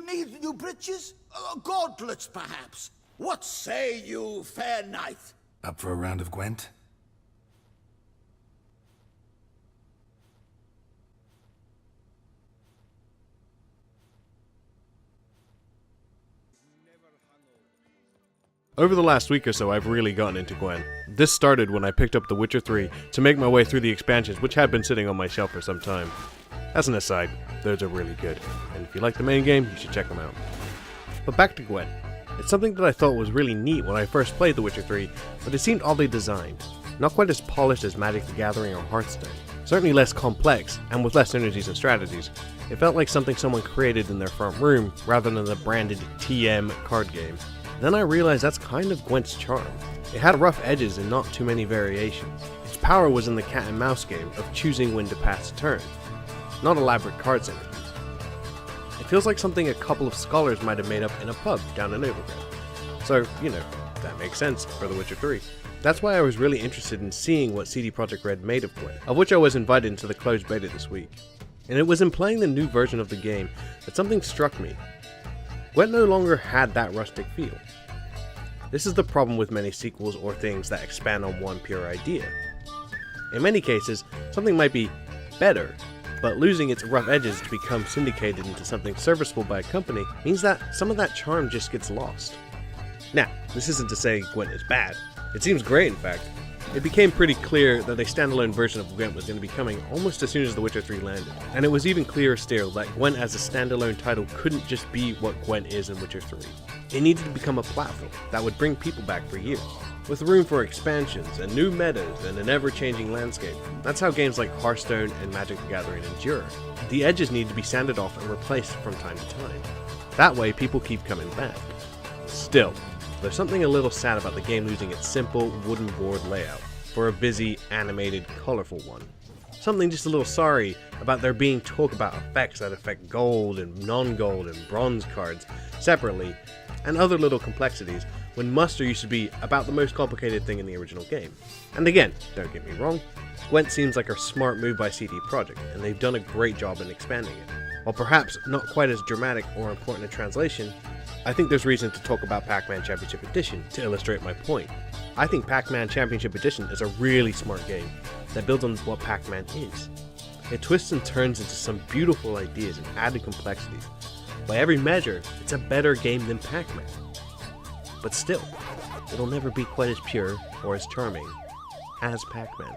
need new breeches? Gauntlets, perhaps? What say you, fair knight? Up for a round of Gwent? Over the last week or so, I've really gotten into Gwent. This started when I picked up The Witcher 3 to make my way through the expansions, which had been sitting on my shelf for some time. As an aside, those are really good, and if you like the main game, you should check them out. But back to Gwent. It's something that I thought was really neat when I first played The Witcher 3, but it seemed oddly designed. Not quite as polished as Magic the Gathering or Hearthstone. Certainly less complex, and with less synergies and strategies. It felt like something someone created in their front room, rather than the branded TM card game. Then I realized that's kind of Gwent's charm. It had rough edges and not too many variations. Its power was in the cat and mouse game of choosing when to pass a turn, not elaborate card synergies. It feels like something a couple of scholars might have made up in a pub down in Novigrad. So, you know, that makes sense for The Witcher 3. That's why I was really interested in seeing what CD Projekt Red made of Gwent, of which I was invited into the closed beta this week. And it was in playing the new version of the game that something struck me. Gwent no longer had that rustic feel. This is the problem with many sequels or things that expand on one pure idea. In many cases, something might be better, but losing its rough edges to become syndicated into something serviceable by a company means that some of that charm just gets lost. Now, this isn't to say Gwent is bad. It seems great, in fact. It became pretty clear that a standalone version of Gwent was going to be coming almost as soon as The Witcher 3 landed, and it was even clearer still that Gwent as a standalone title couldn't just be what Gwent is in Witcher 3. It needed to become a platform that would bring people back for years, with room for expansions and new metas and an ever-changing landscape. That's how games like Hearthstone and Magic the Gathering endure. The edges need to be sanded off and replaced from time to time. That way people keep coming back. Still, there's something a little sad about the game losing its simple wooden board layout for a busy, animated, colorful one. Something just a little sorry about there being talk about effects that affect gold and non-gold and bronze cards separately, and other little complexities, when muster used to be about the most complicated thing in the original game. And again, don't get me wrong, Gwent seems like a smart move by CD Projekt, and they've done a great job in expanding it. While perhaps not quite as dramatic or important in translation, I think there's reason to talk about Pac-Man Championship Edition to illustrate my point. I think Pac-Man Championship Edition is a really smart game that builds on what Pac-Man is. It twists and turns into some beautiful ideas and added complexities. By every measure, it's a better game than Pac-Man. But still, it'll never be quite as pure or as charming as Pac-Man.